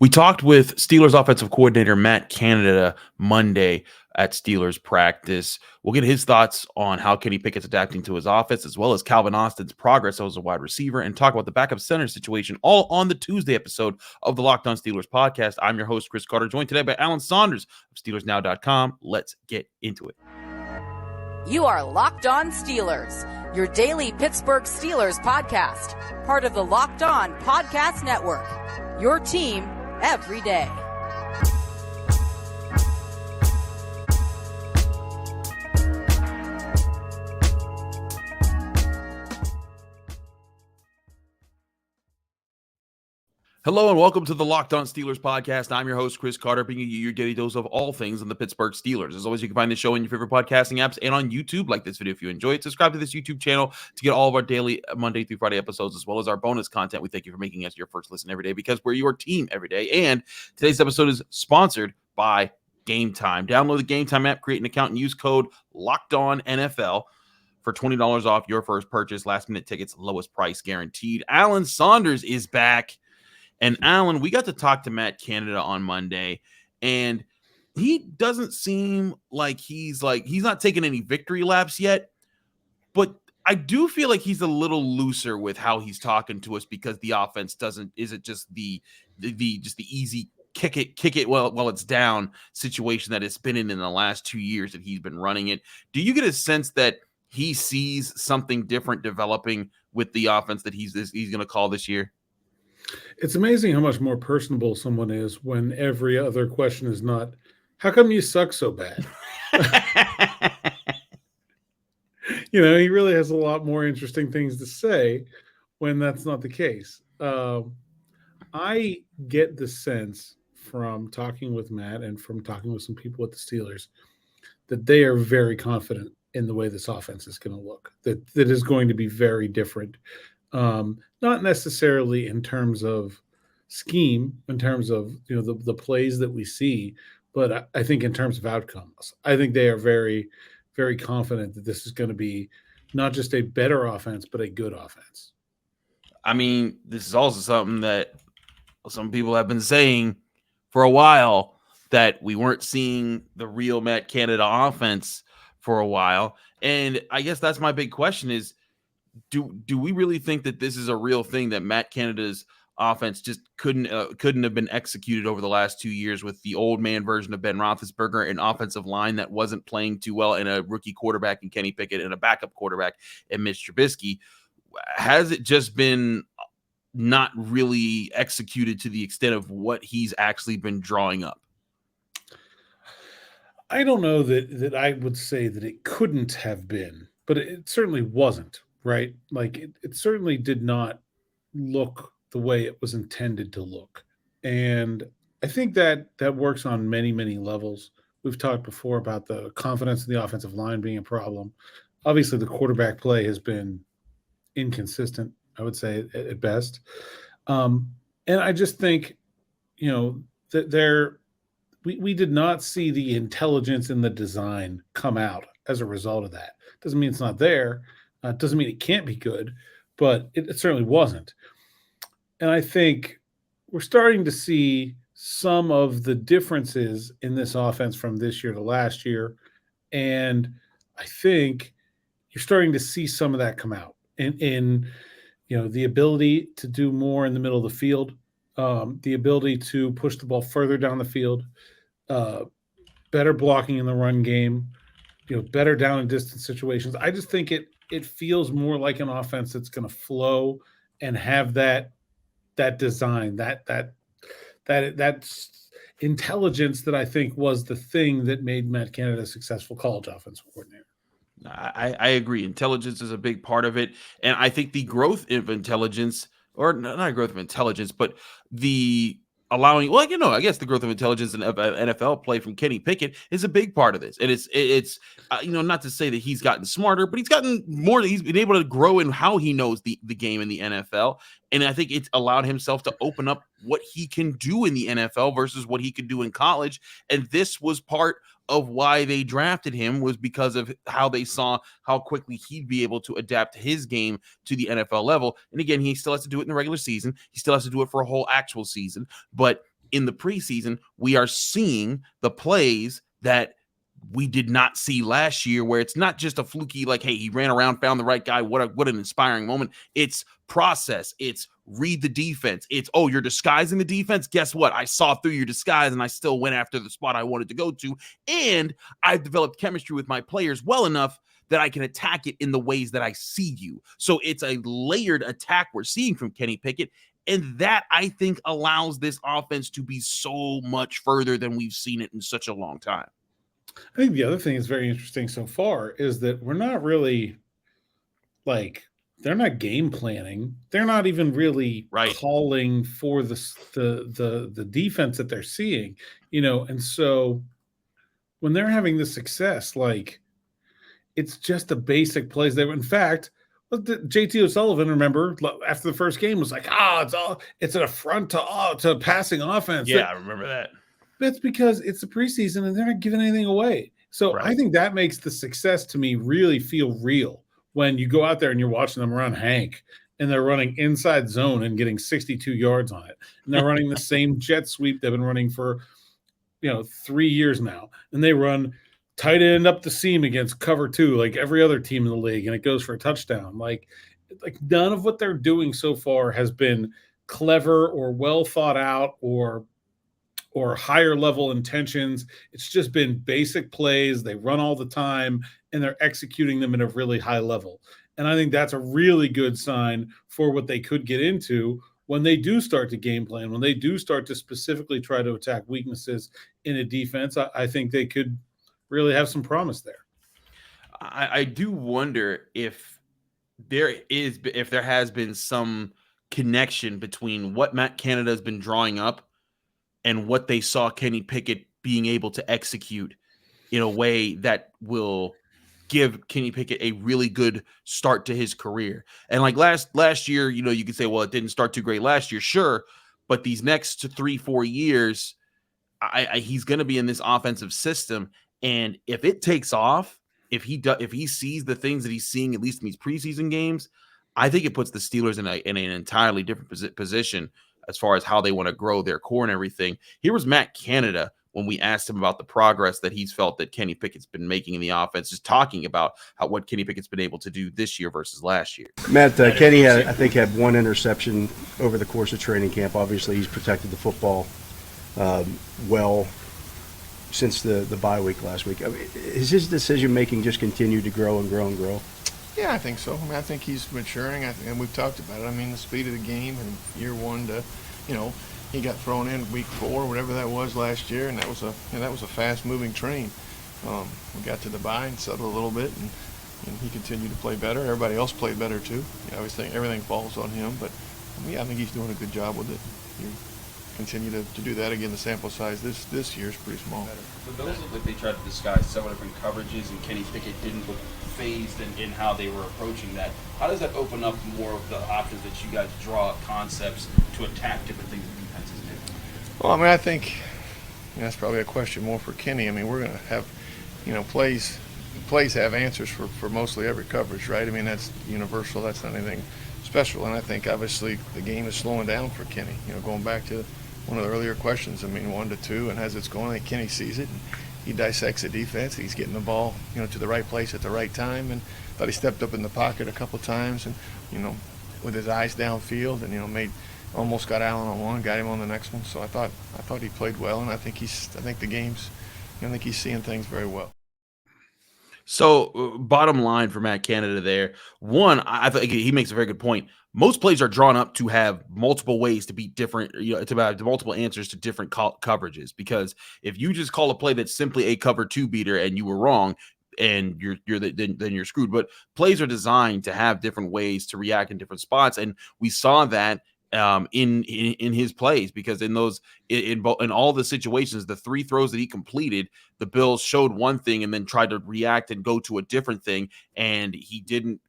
We talked with Steelers offensive coordinator Matt Canada Monday at Steelers practice. We'll get his thoughts on how Kenny Pickett's adapting to his offense, as well as Calvin Austin's progress as a wide receiver, and talk about the backup center situation, all on the Tuesday episode of the Locked On Steelers podcast. I'm your host, Chris Carter, joined today by Alan Saunders of SteelersNow.com. Let's get into it. You are Locked On Steelers, your daily Pittsburgh Steelers podcast, part of the Locked On Podcast Network, your team every day. Hello and welcome to the Locked On Steelers podcast. I'm your host, Chris Carter, bringing you your daily dose of all things on the Pittsburgh Steelers. As always, you can find the show in your favorite podcasting apps and on YouTube. Like this video if you enjoy it. Subscribe to this YouTube channel to get all of our daily Monday through Friday episodes, as well as our bonus content. We thank you for making us your first listen every day, because we're your team every day. And today's episode is sponsored by Game Time. Download the Game Time app, create an account, and use code LOCKEDONNFL for $20 off your first purchase. Last minute tickets, lowest price guaranteed. Alan Saunders is back. And Alan, we got to talk to Matt Canada on Monday, and he doesn't seem like he's not taking any victory laps yet, but I do feel like he's a little looser with how he's talking to us, because the offense isn't just the easy kick it while it's down situation that it's been in the last 2 years that he's been running it. Do you get a sense that he sees something different developing with the offense that he's going to call this year? It's amazing how much more personable someone is when every other question is not, how come you suck so bad? He really has a lot more interesting things to say when that's not the case. I get the sense from talking with Matt and from talking with some people at the Steelers that they are very confident in the way this offense is going to look, that is going to be very different. Not necessarily in terms of scheme, in terms of the plays that we see, but I think in terms of outcomes, I think they are very, very confident that this is going to be not just a better offense, but a good offense. I mean, this is also something that some people have been saying for a while, that we weren't seeing the real Matt Canada offense for a while. And I guess that's my big question is, do we really think that this is a real thing, that Matt Canada's offense just couldn't have been executed over the last 2 years with the old man version of Ben Roethlisberger, an offensive line that wasn't playing too well, and a rookie quarterback in Kenny Pickett, and a backup quarterback in Mitch Trubisky? Has it just been not really executed to the extent of what he's actually been drawing up? I don't know that I would say that it couldn't have been, but it certainly wasn't. Right? Like it certainly did not look the way it was intended to look. And I think that works on many, many levels. We've talked before about the confidence in the offensive line being a problem. Obviously, the quarterback play has been inconsistent, I would say, at best. And I just think, that we did not see the intelligence in the design come out as a result of that. Doesn't mean it's not there. Doesn't mean it can't be good, but it certainly wasn't. And I think we're starting to see some of the differences in this offense from this year to last year. And I think you're starting to see some of that come out in the ability to do more in the middle of the field, the ability to push the ball further down the field, better blocking in the run game, better down and distance situations. I just think it feels more like an offense that's going to flow and have that design, that intelligence that I think was the thing that made Matt Canada a successful college offensive coordinator. I agree. Intelligence is a big part of it. And I think the growth of intelligence, or not growth of intelligence, but the allowing, I guess the growth of intelligence in NFL play from Kenny Pickett is a big part of this. And it's not to say that he's gotten smarter, but he's gotten more. He's been able to grow in how he knows the game in the NFL. And I think it's allowed himself to open up what he can do in the NFL versus what he could do in college. And this was part of why they drafted him, was because of how they saw how quickly he'd be able to adapt his game to the NFL level. And again, he still has to do it in the regular season. He still has to do it for a whole actual season. But in the preseason, we are seeing the plays that we did not see last year, where it's not just a fluky, like, hey, he ran around, found the right guy. What an inspiring moment. It's process. It's read the defense. It's, oh, you're disguising the defense. Guess what? I saw through your disguise and I still went after the spot I wanted to go to. And I've developed chemistry with my players well enough that I can attack it in the ways that I see you. So it's a layered attack we're seeing from Kenny Pickett. And that, I think, allows this offense to be so much further than we've seen it in such a long time. I think the other thing that's very interesting so far is that we're not really, like, they're not game planning. They're not even really calling for the defense that they're seeing, and so when they're having the success, like, it's just the basic plays. In fact, JT O'Sullivan, remember, after the first game was like, it's an affront to passing offense. Yeah, I remember that. That's because it's the preseason and they're not giving anything away. So I think that makes the success to me really feel real when you go out there and you're watching them run Hank and they're running inside zone and getting 62 yards on it. And they're running the same jet sweep they've been running for, 3 years now. And they run tight end up the seam against cover 2, like every other team in the league, and it goes for a touchdown. Like none of what they're doing so far has been clever or well thought out or higher level intentions. It's just been basic plays. They run all the time and they're executing them at a really high level. And I think that's a really good sign for what they could get into when they do start to game plan, when they do start to specifically try to attack weaknesses in a defense. I think they could really have some promise there. I do wonder if there has been some connection between what Matt Canada has been drawing up and what they saw Kenny Pickett being able to execute in a way that will give Kenny Pickett a really good start to his career. And like last year, you could say, well, it didn't start too great last year, sure, but these next 3-4 years, he's going to be in this offensive system, and if it takes off, if he sees the things that he's seeing, at least in these preseason games, I think it puts the Steelers in an entirely different position as far as how they want to grow their core and everything. Here was Matt Canada when we asked him about the progress that he's felt that Kenny Pickett's been making in the offense, just talking about what Kenny Pickett's been able to do this year versus last year. Matt, Kenny, I think, had one interception over the course of training camp. Obviously, he's protected the football well since the bye week last week. I mean, has his decision-making just continued to grow and grow and grow? Yeah, I think so. I mean, I think he's maturing, and we've talked about it. I mean, the speed of the game in year one to, he got thrown in week 4, whatever that was last year, and that was a fast-moving train. We got to the bye and settled a little bit, and he continued to play better. Everybody else played better too. I always think everything falls on him, but I think he's doing a good job with it. You continue to do that. Again, the sample size this year is pretty small. But those look like they tried to disguise several different coverages, and Kenny Pickett didn't look phased in how they were approaching that. How does that open up more of the options that you guys draw up concepts to attack different things that defenses do? Well, I mean, I think that's probably a question more for Kenny. I mean, we're going to have, plays have answers for mostly every coverage, right? I mean, that's universal. That's not anything special. And I think, obviously, the game is slowing down for Kenny. Going back to one of the earlier questions, 1 to 2, and as it's going, I think Kenny sees it. And he dissects the defense. He's getting the ball, to the right place at the right time. And thought he stepped up in the pocket a couple times, and with his eyes downfield, and almost got Allen on one, got him on the next one. So I thought he played well, and I think he's seeing things very well. So, bottom line for Matt Canada there, one, I think he makes a very good point. Most plays are drawn up to have multiple ways to be different, to have multiple answers to different coverages. Because if you just call a play that's simply a cover 2 beater and you were wrong, and then you're screwed. But plays are designed to have different ways to react in different spots, and we saw that in his plays, because in all the situations, the 3 throws that he completed, the Bills showed one thing and then tried to react and go to a different thing, and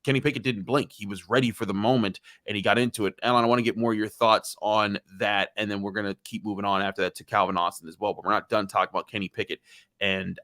Kenny Pickett didn't blink. He was ready for the moment and he got into it. Alan, I want to get more of your thoughts on that, and then we're going to keep moving on after that to Calvin Austin as well, but we're not done talking about Kenny Pickett and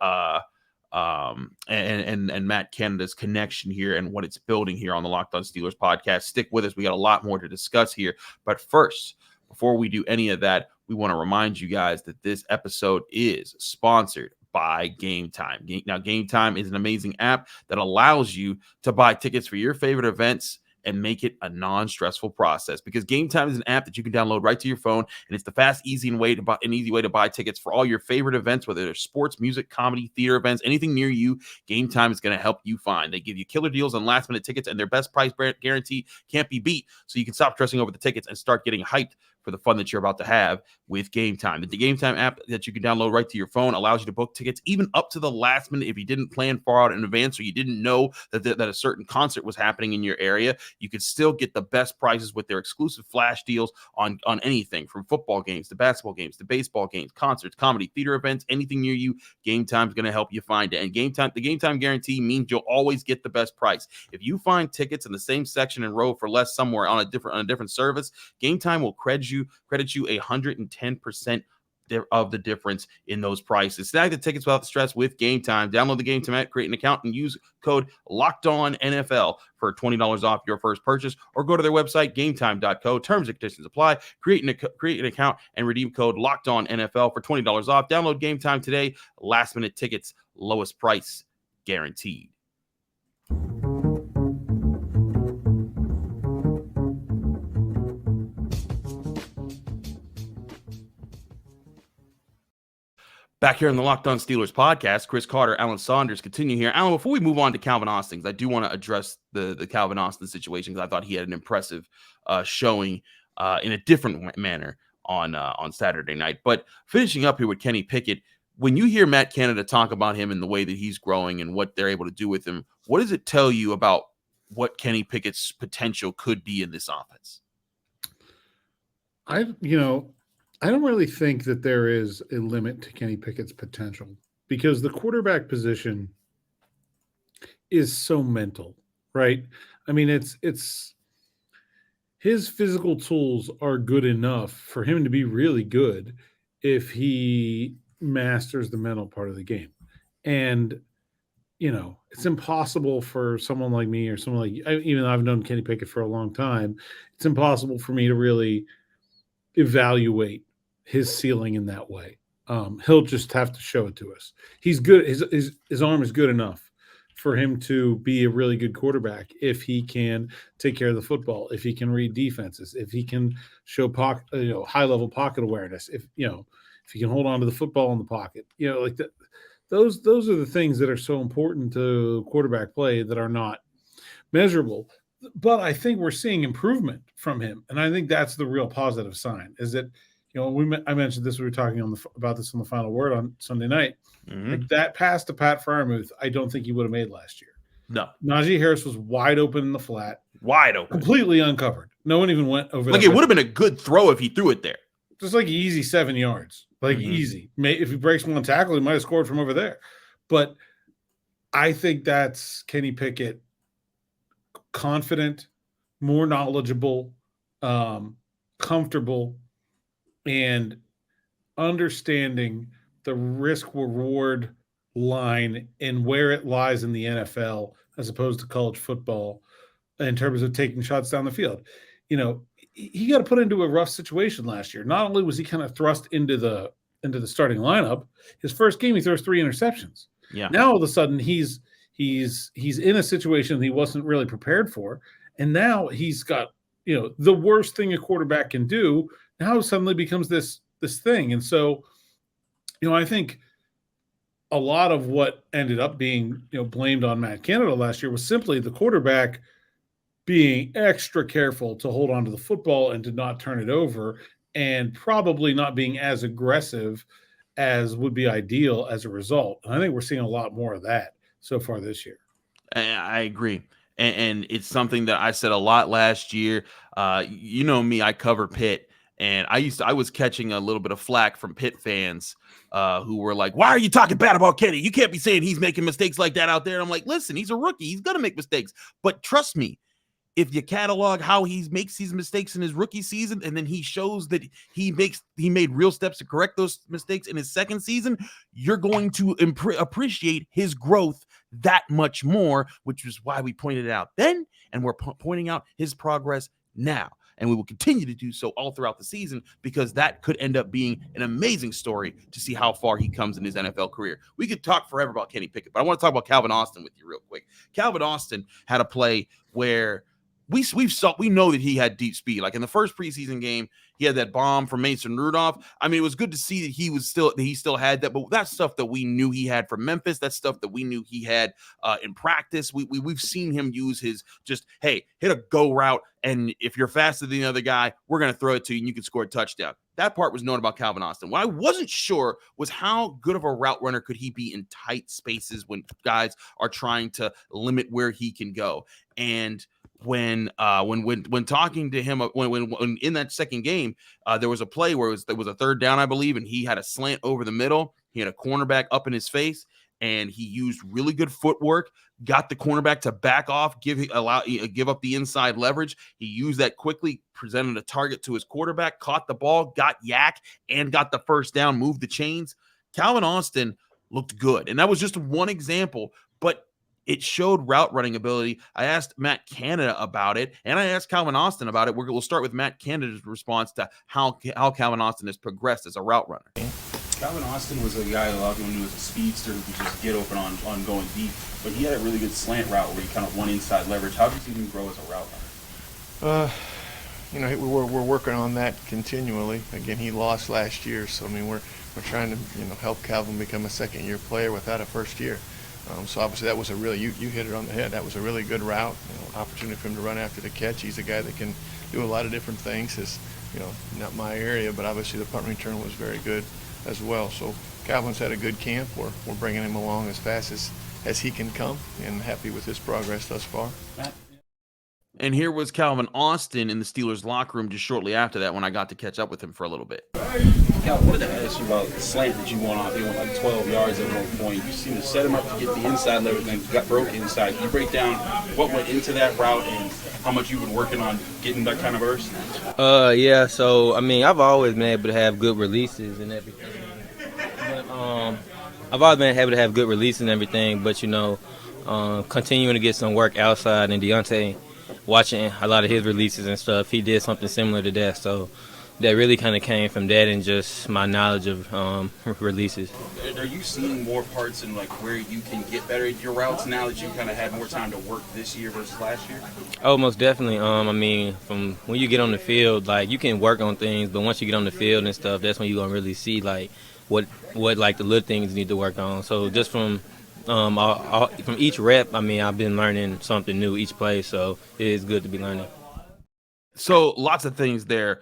Matt Canada's connection here and what it's building here on the Locked On Steelers podcast. Stick with us. We got a lot more to discuss here. But first, before we do any of that, we want to remind you guys that this episode is sponsored by Game Time. Now, Game Time is an amazing app that allows you to buy tickets for your favorite events and make it a non-stressful process, because Game Time is an app that you can download right to your phone, and it's the fast, easy way to buy tickets for all your favorite events, whether they're sports, music, comedy, theater events, anything near you. Game Time is going to help you find. They give you killer deals on last-minute tickets, and their best price guarantee can't be beat, so you can stop stressing over the tickets and start getting hyped for the fun that you're about to have with Game Time. The Game Time app that you can download right to your phone allows you to book tickets even up to the last minute. If you didn't plan far out in advance, or you didn't know that a certain concert was happening in your area, you could still get the best prices with their exclusive flash deals on anything from football games to basketball games to baseball games, concerts, comedy, theater events, anything near you. Game Time is going to help you find it. And the Game Time guarantee means you'll always get the best price. If you find tickets in the same section and row for less somewhere on a different service, Game Time will credit you 110% of the difference in those prices. Snag the tickets without the stress with Game Time. Download the Game Time app, create an account, and use code LOCKEDONNFL for $20 off your first purchase, or go to their website, gametime.co. Terms and conditions apply. Create an account and redeem code LOCKEDONNFL for $20 off. Download Game Time today. Last minute tickets, lowest price guaranteed. Back here on the Locked On Steelers podcast, Chris Carter, Alan Saunders continue here. Alan, before we move on to Calvin Austin, I do want to address the Calvin Austin situation, because I thought he had an impressive showing in a different manner on Saturday night. But finishing up here with Kenny Pickett, when you hear Matt Canada talk about him and the way that he's growing and what they're able to do with him, what does it tell you about what Kenny Pickett's potential could be in this offense? I don't really think that there is a limit to Kenny Pickett's potential, because the quarterback position is so mental, right? I mean, it's his physical tools are good enough for him to be really good if he masters the mental part of the game. And, it's impossible for someone like me, or someone like, even though I've known Kenny Pickett for a long time, it's impossible for me to really evaluate his ceiling in that way. He'll just have to show it to us. He's good. His arm is good enough for him to be a really good quarterback if he can take care of the football, if he can read defenses, if he can show high level pocket awareness, if he can hold on to the football in the pocket, like that. Those are the things that are so important to quarterback play that are not measurable. But I think we're seeing improvement from him, and I think that's the real positive sign. Is that I mentioned this, we were talking about this on the Final Word on Sunday night. Mm-hmm. Like that pass to Pat Freiermuth, I don't think he would have made last year. No, Najee Harris was wide open in the flat, wide open, completely uncovered. No one even went over. Like it would have been a good throw if he threw it there. Just like easy 7 yards, easy. If he breaks one tackle, he might have scored from over there. But I think that's Kenny Pickett, confident, more knowledgeable, comfortable, and understanding the risk-reward line and where it lies in the NFL as opposed to college football in terms of taking shots down the field. He got put into a rough situation last year. Not only was he kind of thrust into the starting lineup, his first game he throws 3 interceptions. Yeah. Now all of a sudden he's in a situation he wasn't really prepared for, and now he's got the worst thing a quarterback can do. Now suddenly becomes this thing, and so I think a lot of what ended up being blamed on Matt Canada last year was simply the quarterback being extra careful to hold on to the football and to not turn it over, and probably not being as aggressive as would be ideal as a result. And I think we're seeing a lot more of that so far this year. I agree. And it's something that I said a lot last year. Me, I cover Pitt, and I was catching a little bit of flack from Pitt fans who were like, "Why are you talking bad about Kenny? You can't be saying he's making mistakes like that out there." And I'm like, listen, he's a rookie. He's going to make mistakes. But trust me, if you catalog how he makes these mistakes in his rookie season, and then he shows that he made real steps to correct those mistakes in his second season, you're going to appreciate his growth that much more, which is why we pointed it out then, and we're pointing out his progress now. and we will continue to do so all throughout the season, because that could end up being an amazing story to see how far he comes in his NFL career. We could talk forever about Kenny Pickett, but I want to talk about Calvin Austin with you real quick. Calvin Austin had a play where we know that he had deep speed. Like in the first preseason game, he had that bomb from Mason Rudolph. I mean, it was good to see that he still had that, but that's stuff that we knew he had from Memphis. That's stuff that we knew he had in practice. We've seen him use his just, hey, hit a go route, and if you're faster than the other guy, we're going to throw it to you and you can score a touchdown. That part was known about Calvin Austin. What I wasn't sure was how good of a route runner could he be in tight spaces when guys are trying to limit where he can go. And when talking to him, when in that second game, there was a play where there was a third down, I believe, and he had a slant over the middle. He had a cornerback up in his face, and he used really good footwork, got the cornerback to back off, give up the inside leverage. He used that quickly, presented a target to his quarterback, caught the ball, got yak, and got the first down, moved the chains. Calvin Austin looked good, and that was just one example, but it showed route running ability. I asked Matt Canada about it, and I asked Calvin Austin about it. We'll start with Matt Canada's response to how Calvin Austin has progressed as a route runner. Calvin Austin was a guy a lot of people knew as a speedster who could just get open on going deep, but he had a really good slant route where he kind of won inside leverage. How did you see him grow as a route runner? We're working on that continually. Again, he lost last year, so I mean we're trying to help Calvin become a second-year player without a first year. So obviously that was a really, you hit it on the head. That was a really good route, opportunity for him to run after the catch. He's a guy that can do a lot of different things. It's, not my area, but obviously the punt return was very good as well. So Calvin's had a good camp. We're bringing him along as fast as he can come, and happy with his progress thus far. And here was Calvin Austin in the Steelers locker room just shortly after that when I got to catch up with him for a little bit. Cal, I wanted to ask you about the slant that you went off. You went like 12 yards at one point. You seemed to set him up to get the inside leverage and got broke inside. Can you break down what went into that route and how much you've been working on getting that kind of burst? Yeah, so, I mean, I've always been able to have good releases and everything. But, I've always been able to have good releases and everything, but, continuing to get some work outside, and Deontay, watching a lot of his releases and stuff, he did something similar to that. So that really kind of came from that and just my knowledge of releases. Are you seeing more parts in like where you can get better at your routes now that you kind of had more time to work this year versus last year? Oh, most definitely. I mean, from when you get on the field, like you can work on things, but once you get on the field and stuff, that's when you're gonna really see like what like the little things you need to work on. So just from each rep, I mean, I've been learning something new each play, so it is good to be learning. So lots of things there.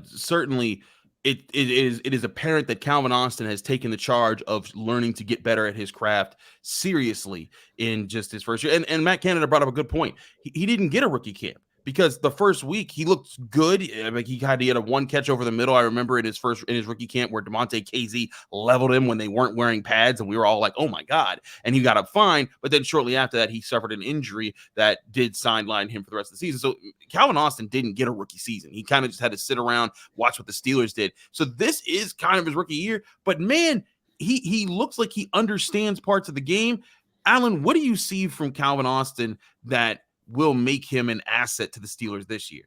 Certainly, it is apparent that Calvin Austin has taken the charge of learning to get better at his craft seriously in just his first year. And Matt Canada brought up a good point. He didn't get a rookie camp, because the first week he looked good. I mean, he had a one catch over the middle. I remember in his rookie camp where DeMonte KZ leveled him when they weren't wearing pads, and we were all like, "Oh my God!" And he got up fine. But then shortly after that, he suffered an injury that did sideline him for the rest of the season. So Calvin Austin didn't get a rookie season. He kind of just had to sit around, watch what the Steelers did. So this is kind of his rookie year. But man, he looks like he understands parts of the game. Alan, what do you see from Calvin Austin that will make him an asset to the Steelers this year?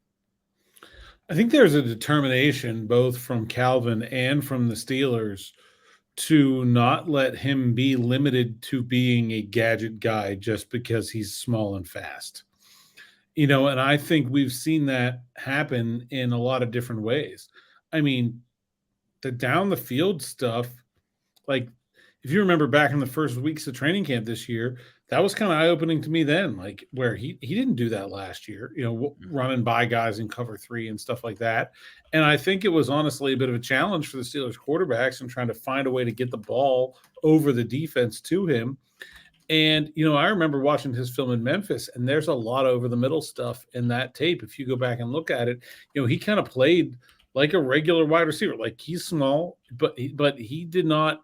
I think there's a determination both from Calvin and from the Steelers to not let him be limited to being a gadget guy just because he's small and fast. And I think we've seen that happen in a lot of different ways. I mean, the down the field stuff, like if you remember back in the first weeks of training camp this year, that was kind of eye-opening to me then, like where he didn't do that last year, running by guys in cover 3 and stuff like that. And I think it was honestly a bit of a challenge for the Steelers quarterbacks and trying to find a way to get the ball over the defense to him. And, I remember watching his film in Memphis, and there's a lot of over the middle stuff in that tape. If you go back and look at it, he kind of played like a regular wide receiver. Like he's small, but he did not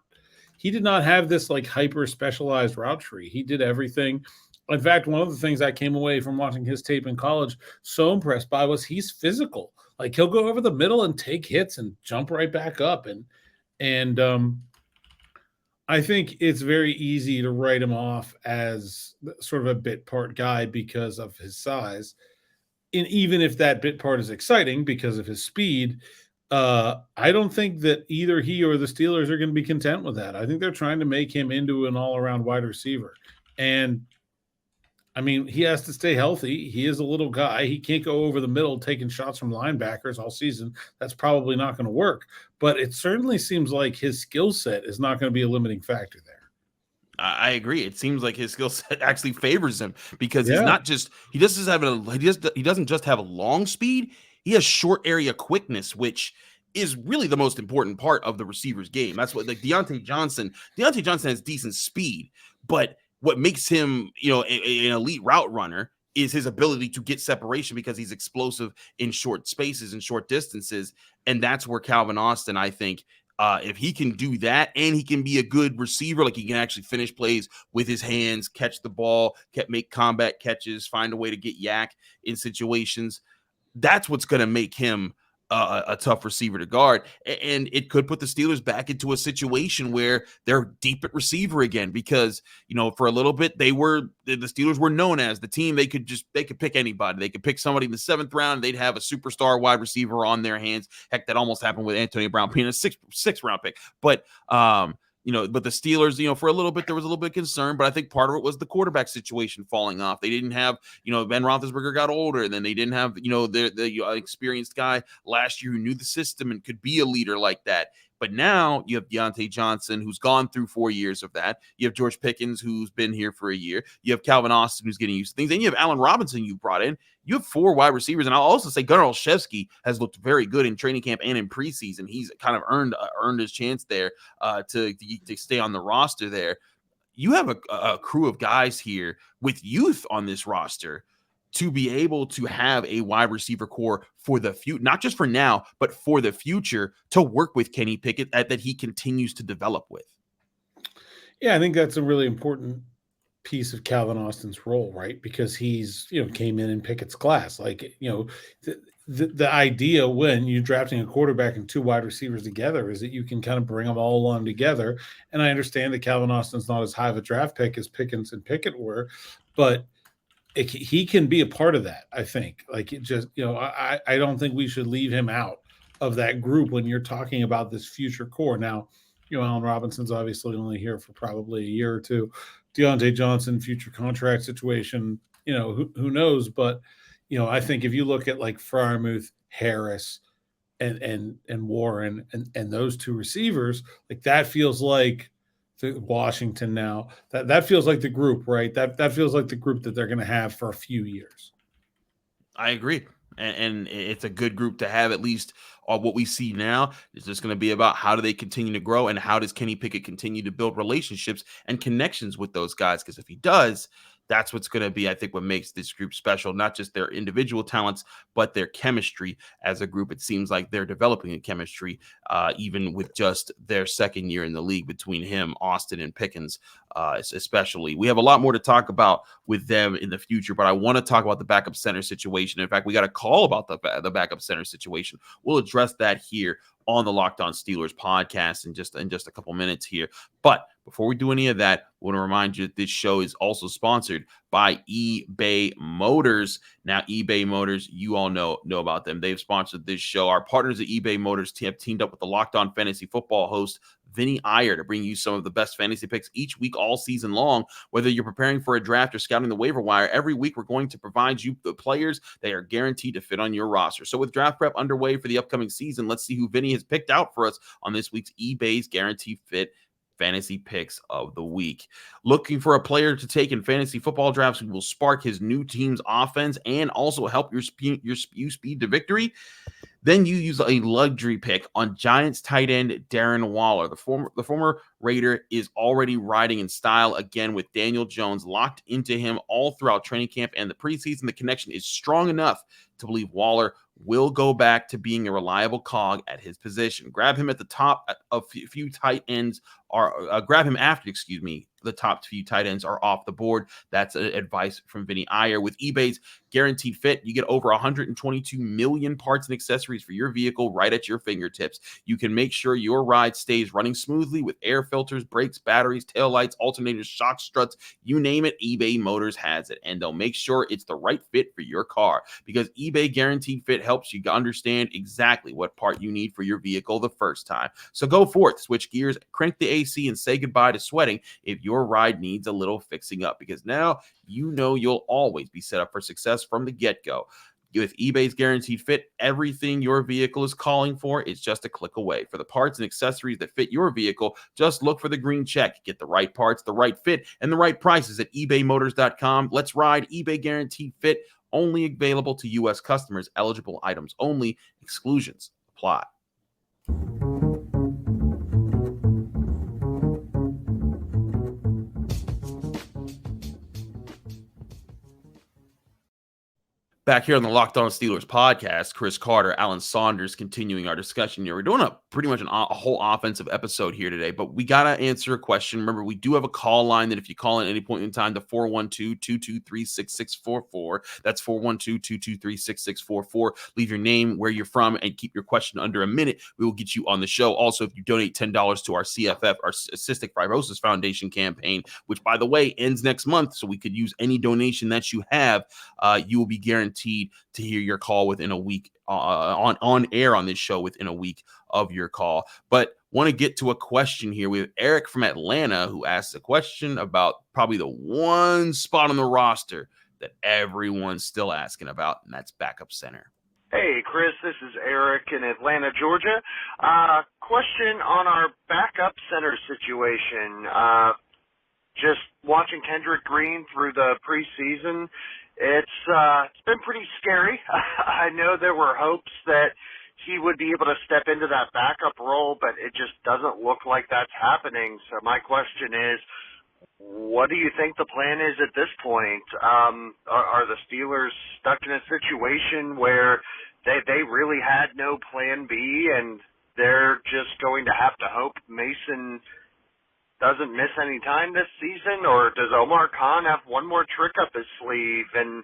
have this like hyper specialized route tree. He did everything. In fact, one of the things I came away from watching his tape in college so impressed by was he's physical. Like he'll go over the middle and take hits and jump right back up. And I think it's very easy to write him off as sort of a bit part guy because of his size. even if that bit part is exciting because of his speed, I don't think that either he or the Steelers are going to be content with that. I think they're trying to make him into an all-around wide receiver. And I mean, he has to stay healthy. He is a little guy. He can't go over the middle taking shots from linebackers all season. That's probably not going to work. But it certainly seems like his skill set is not going to be a limiting factor there. I agree. It seems like his skill set actually favors him because he's not just he doesn't just have a long speed. He has short area quickness, which is really the most important part of the receiver's game. That's what, like, Deontay Johnson has decent speed, but what makes him, an elite route runner is his ability to get separation because he's explosive in short spaces and short distances. And that's where Calvin Austin, I think, if he can do that and he can be a good receiver, like he can actually finish plays with his hands, catch the ball, make combat catches, find a way to get yak in situations, that's what's going to make him a tough receiver to guard. And it could put the Steelers back into a situation where they're deep at receiver again, because, for a little bit, the Steelers were known as the team. They could pick anybody. They could pick somebody in the 7th round. They'd have a superstar wide receiver on their hands. Heck, that almost happened with Antonio Brown being a sixth round pick. But, but the Steelers, for a little bit, there was a little bit of concern, but I think part of it was the quarterback situation falling off. They didn't have, Ben Roethlisberger got older, and then they didn't have, the experienced guy last year who knew the system and could be a leader like that. But now you have Deontay Johnson, who's gone through 4 years of that. You have George Pickens, who's been here for a year. You have Calvin Austin, who's getting used to things. And you have Allen Robinson you brought in. You have 4 wide receivers. And I'll also say Gunnar Olszewski has looked very good in training camp and in preseason. He's kind of earned his chance there to stay on the roster there. You have a crew of guys here with youth on this roster to be able to have a wide receiver core for the future, not just for now, but for the future, to work with Kenny Pickett that he continues to develop with. Yeah, I think that's a really important piece of Calvin Austin's role, right? Because he's, came in Pickett's class. Like, the idea when you're drafting a quarterback and 2 wide receivers together is that you can kind of bring them all along together. And I understand that Calvin Austin's not as high of a draft pick as Pickens and Pickett were, but he can be a part of that, I think. Like, it just, I don't think we should leave him out of that group when you're talking about this future core. Now, Allen Robinson's obviously only here for probably a year or two. Deontay Johnson, future contract situation, who knows? But, I think if you look at like Freiermuth, Harris, and Warren and those 2 receivers, like that feels like Washington now. That feels like the group, right? That feels like the group that they're going to have for a few years. I agree. And it's a good group to have. At least what we see now is just going to be about how do they continue to grow and how does Kenny Pickett continue to build relationships and connections with those guys? Because if he does, that's what's going to be, I think, what makes this group special, not just their individual talents, but their chemistry as a group. It seems like they're developing a chemistry, even with just their 2nd year in the league between him, Austin, and Pickens, especially. We have a lot more to talk about with them in the future, but I want to talk about the backup center situation. In fact, we got a call about the backup center situation. We'll address that here on the Locked On Steelers podcast in just a couple minutes here. But before we do any of that, I want to remind you that this show is also sponsored by eBay Motors. Now, eBay Motors, you all know about them. They've sponsored this show. Our partners at eBay Motors have teamed up with the Locked On Fantasy Football host Vinny Iyer to bring you some of the best fantasy picks each week, all season long. Whether you're preparing for a draft or scouting the waiver wire, every week we're going to provide you the players that are guaranteed to fit on your roster. So with draft prep underway for the upcoming season, let's see who Vinny has picked out for us on this week's eBay's Guaranteed Fit fantasy picks of the week. Looking for a player to take in fantasy football drafts who will spark his new team's offense and also help your speed to victory? Then you use a luxury pick on Giants tight end Darren Waller. The former Raider is already riding in style again with Daniel Jones locked into him all throughout training camp and the preseason. The connection is strong enough to believe Waller will go back to being a reliable cog at his position. Grab him at the top of a few tight ends, or grab him after, the top few tight ends are off the board. That's advice from Vinny Iyer. With eBay's Guaranteed Fit, you get over 122 million parts and accessories for your vehicle right at your fingertips. You can make sure your ride stays running smoothly with air filters, brakes, batteries, taillights, alternators, shock struts, you name it, eBay Motors has it. And they'll make sure it's the right fit for your car, because eBay Guaranteed Fit helps you understand exactly what part you need for your vehicle the first time. So go forth, switch gears, crank the AC, and say goodbye to sweating if your ride needs a little fixing up, because now you know you'll always be set up for success from the get-go. With eBay's Guaranteed Fit, everything your vehicle is calling for is just a click away. For the parts and accessories that fit your vehicle, just look for the green check. Get the right parts, the right fit, and the right prices at ebaymotors.com. Let's ride. eBay Guaranteed Fit, only available to U.S. customers. Eligible items only. Exclusions apply. Back here on the Locked On Steelers podcast, Chris Carter, Alan Saunders, continuing our discussion here. We're doing pretty much a whole offensive episode here today, but we got to answer a question. Remember, we do have a call line that if you call at any point in time, the 412-223-6644. That's 412-223-6644. Leave your name, where you're from, and keep your question under a minute. We will get you on the show. Also, if you donate $10 to our CFF, our Cystic Fibrosis Foundation campaign, which, by the way, ends next month, so we could use any donation that you have, you will be guaranteed to hear your call within a week on air on this show within a week of your call. But want to get to a question here. We have Eric from Atlanta who asks a question about probably the one spot on the roster that everyone's still asking about, and that's backup center. Hey, Chris, this is Eric in Atlanta, Georgia. Question on our backup center situation. Just watching Kendrick Green through the preseason, it's been pretty scary. I know there were hopes that he would be able to step into that backup role, but it just doesn't look like that's happening. So my question is, what do you think the plan is at this point? Are the Steelers stuck in a situation where they really had no plan B and they're just going to have to hope Mason doesn't miss any time this season? Or does Omar Khan have one more trick up his sleeve and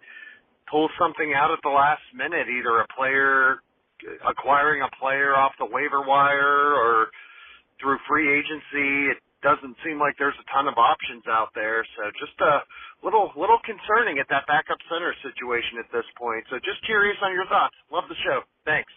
pull something out at the last minute, either acquiring a player off the waiver wire or through free agency? It doesn't seem like there's a ton of options out there. So just a little concerning at that backup center situation at this point. So just curious on your thoughts. Love the show. Thanks.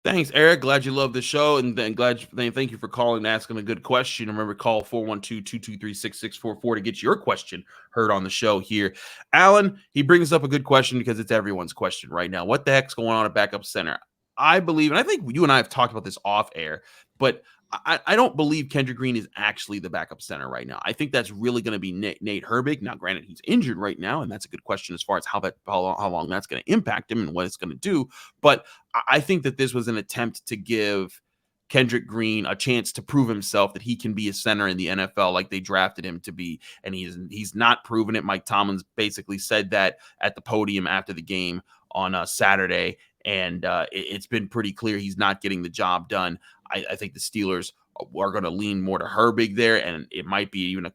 Thanks, Eric. Glad you love the show, and then thank you for calling and asking a good question. Remember, call 412-223-6644 to get your question heard on the show here. Alan, he brings up a good question because it's everyone's question right now. What the heck's going on at backup center? I believe, and I think you and I have talked about this off air, but I don't believe Kendrick Green is actually the backup center right now. I think that's really going to be Nate Herbig. Now, granted, he's injured right now, and that's a good question as far as how long that's going to impact him and what it's going to do. But I think that this was an attempt to give Kendrick Green a chance to prove himself that he can be a center in the NFL like they drafted him to be, and he's not proven it. Mike Tomlin basically said that at the podium after the game on Saturday, and it's been pretty clear he's not getting the job done. I think the Steelers are going to lean more to Herbig there, and it might be even a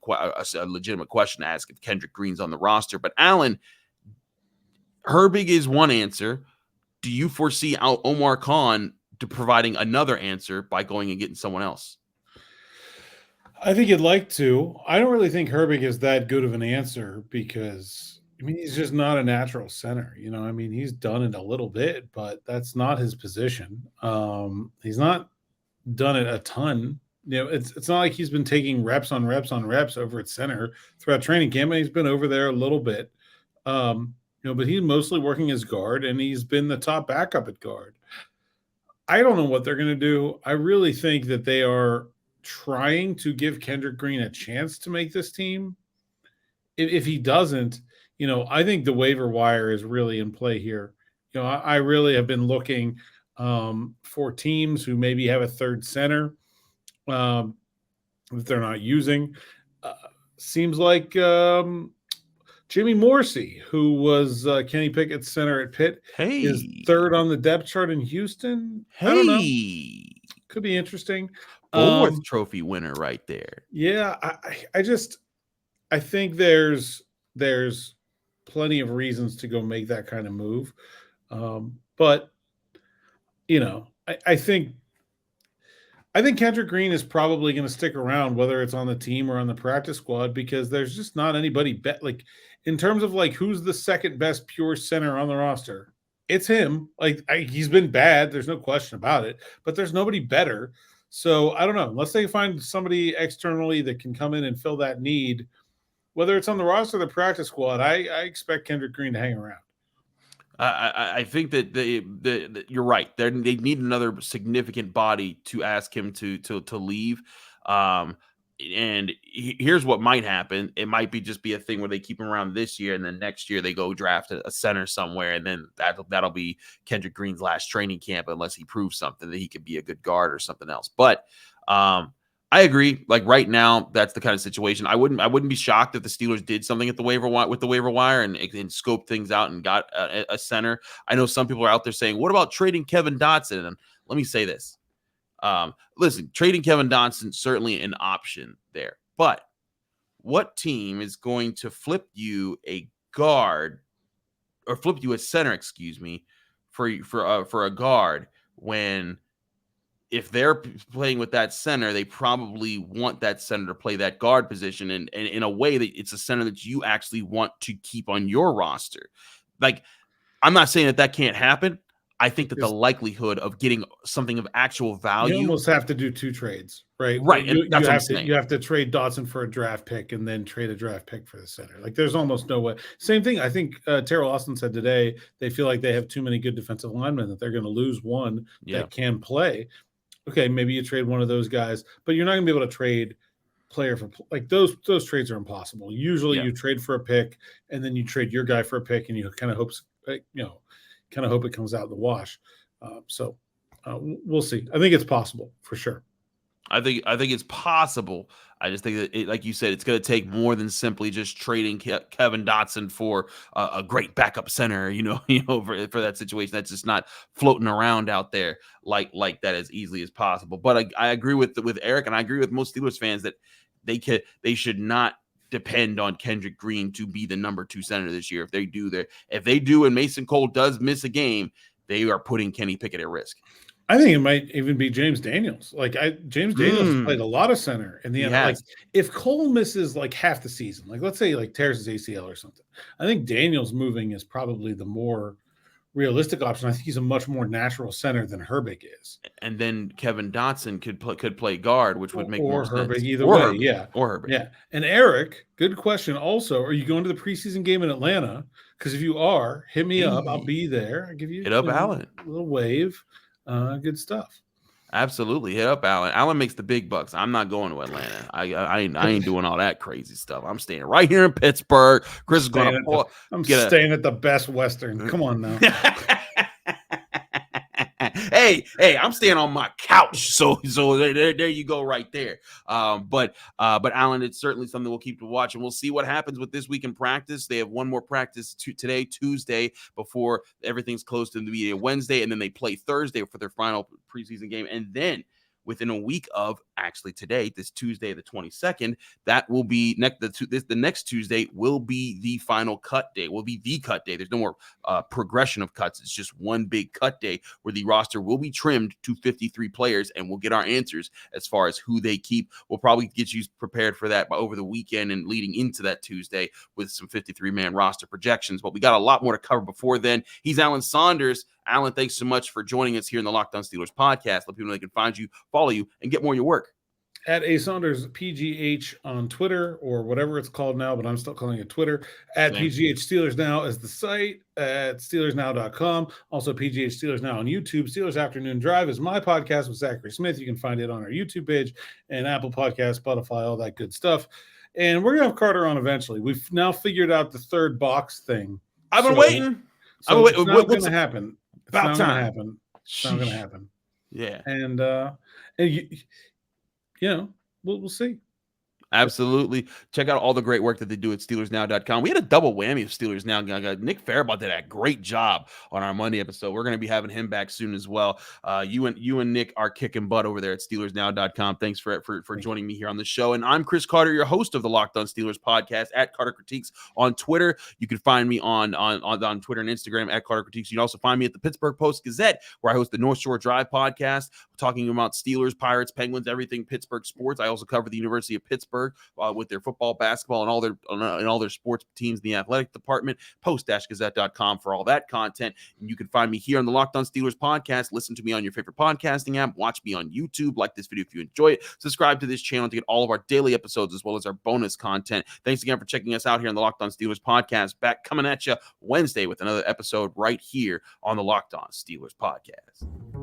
legitimate question to ask if Kendrick Green's on the roster. But Alan, Herbig is one answer. Do you foresee Omar Khan providing another answer by going and getting someone else? I think you'd like to. I don't really think Herbig is that good of an answer because, he's just not a natural center. He's done it a little bit, but that's not his position. He's not done it a ton. It's not like he's been taking reps on reps on reps over at center throughout training camp, and he's been over there a little bit. But he's mostly working as guard, and he's been the top backup at guard. I don't know what they're going to do. I really think that they are trying to give Kendrick Green a chance to make this team. If he doesn't, I think the waiver wire is really in play here. I really have been looking for teams who maybe have a third center that they're not using. Seems like Jimmy Morsey, who was Kenny Pickett's center at Pitt, is third on the depth chart in Houston. I don't know. Could be interesting. Fourth trophy winner right there. Yeah, I just I think there's plenty of reasons to go make that kind of move. But I think Kendrick Green is probably going to stick around, whether it's on the team or on the practice squad, because there's just not anybody like in terms of like who's the second best pure center on the roster. It's him. Like he's been bad. There's no question about it, but there's nobody better. So I don't know, unless they find somebody externally that can come in and fill that need, whether it's on the roster or the practice squad, I expect Kendrick Green to hang around. I think that you're right. They need another significant body to ask him to leave. And here's what might happen. It might just be a thing where they keep him around this year, and then next year they go draft a center somewhere, and then that'll be Kendrick Green's last training camp, unless he proves something that he could be a good guard or something else. But I agree. Like right now, that's the kind of situation. I wouldn't be shocked if the Steelers did something at the waiver wire and scoped things out and got a center. I know some people are out there saying, "What about trading Kevin Dotson?" And let me say this: listen, trading Kevin Dotson certainly an option there, but what team is going to flip you a guard or flip you a center? Excuse me, for a guard when if they're playing with that center, they probably want that center to play that guard position and in a way that it's a center that you actually want to keep on your roster. Like, I'm not saying that can't happen. I think that the likelihood of getting something of actual value, you almost have to do two trades, right? Right. You have to trade Dotson for a draft pick and then trade a draft pick for the center. Like there's almost no way. Same thing. I think Terrell Austin said today, they feel like they have too many good defensive linemen that they're going to lose one that can play. Okay, maybe you trade one of those guys, but you're not going to be able to trade player for like those trades are impossible. Usually you trade for a pick and then you trade your guy for a pick and you kind of hope it comes out in the wash. So we'll see. I think it's possible for sure. I think it's possible. I just think that, like you said, it's going to take more than simply just trading Kevin Dotson for a great backup center, for that situation. That's just not floating around out there like that as easily as possible. But I agree with Eric, and I agree with most Steelers fans that they should not depend on Kendrick Green to be the number 2 center this year. If they do, and Mason Cole does miss a game, they are putting Kenny Pickett at risk. I think it might even be James Daniels. James Daniels played a lot of center in the end. Like if Cole misses like half the season, like let's say like tears his ACL or something, I think Daniels moving is probably the more realistic option. I think he's a much more natural center than Herbig is. And then Kevin Dotson could play guard, which would make more Herbig, sense. Either way, yeah. Or Herbig. Yeah. And Eric, good question. Also, are you going to the preseason game in Atlanta? Because if you are, hit me up. I'll be there. I'll give you Alan. A little wave. Good stuff. Absolutely. Hit up Alan. Alan makes the big bucks. I'm not going to Atlanta. I ain't doing all that crazy stuff. I'm staying right here in Pittsburgh. Chris is going to I'm staying at the Best Western. Come on now. Hey, I'm staying on my couch. So there you go right there. But Alan, it's certainly something we'll keep to watch, and we'll see what happens with this week in practice. They have one more practice today, Tuesday, before everything's closed to the media Wednesday, and then they play Thursday for their final preseason game, and then within a week of actually today, this Tuesday, the 22nd, that will be the next Tuesday will be the final cut day. Will be the cut day. There's no more progression of cuts. It's just one big cut day where the roster will be trimmed to 53 players, and we'll get our answers as far as who they keep. We'll probably get you prepared for that over the weekend and leading into that Tuesday with some 53-man roster projections. But we got a lot more to cover before then. He's Alan Saunders. Alan, thanks so much for joining us here in the Locked On Steelers podcast. Let people know they can find you, follow you, and get more of your work. At A Saunders PGH on Twitter or whatever it's called now, but I'm still calling it Twitter. At PGH Steelers Now is the site. At SteelersNow.com. Also PGH Steelers Now on YouTube. Steelers Afternoon Drive is my podcast with Zachary Smith. You can find it on our YouTube page and Apple Podcasts, Spotify, all that good stuff. And we're going to have Carter on eventually. We've now figured out the third box thing. I've been waiting. It's not going to happen. It's about not time. Going to happen. It's not going to happen. Yeah. And we'll see. Absolutely. Check out all the great work that they do at SteelersNow.com. We had a double whammy of Steelers Now. Nick Faribault did a great job on our Monday episode. We're going to be having him back soon as well. You and Nick are kicking butt over there at SteelersNow.com. Thanks for joining me here on the show. And I'm Chris Carter, your host of the Locked On Steelers podcast at Carter Critiques on Twitter. You can find me on Twitter and Instagram at Carter Critiques. You can also find me at the Pittsburgh Post-Gazette, where I host the North Shore Drive podcast, talking about Steelers, Pirates, Penguins, everything Pittsburgh sports. I also cover the University of Pittsburgh with their football, basketball, and all their sports teams in the athletic department. Post-Gazette.com for all that content. And you can find me here on the Locked On Steelers podcast. Listen to me on your favorite podcasting app. Watch me on YouTube. Like this video if you enjoy it. Subscribe to this channel to get all of our daily episodes as well as our bonus content. Thanks again for checking us out here on the Locked On Steelers podcast. Back coming at you Wednesday with another episode right here on the Locked On Steelers podcast.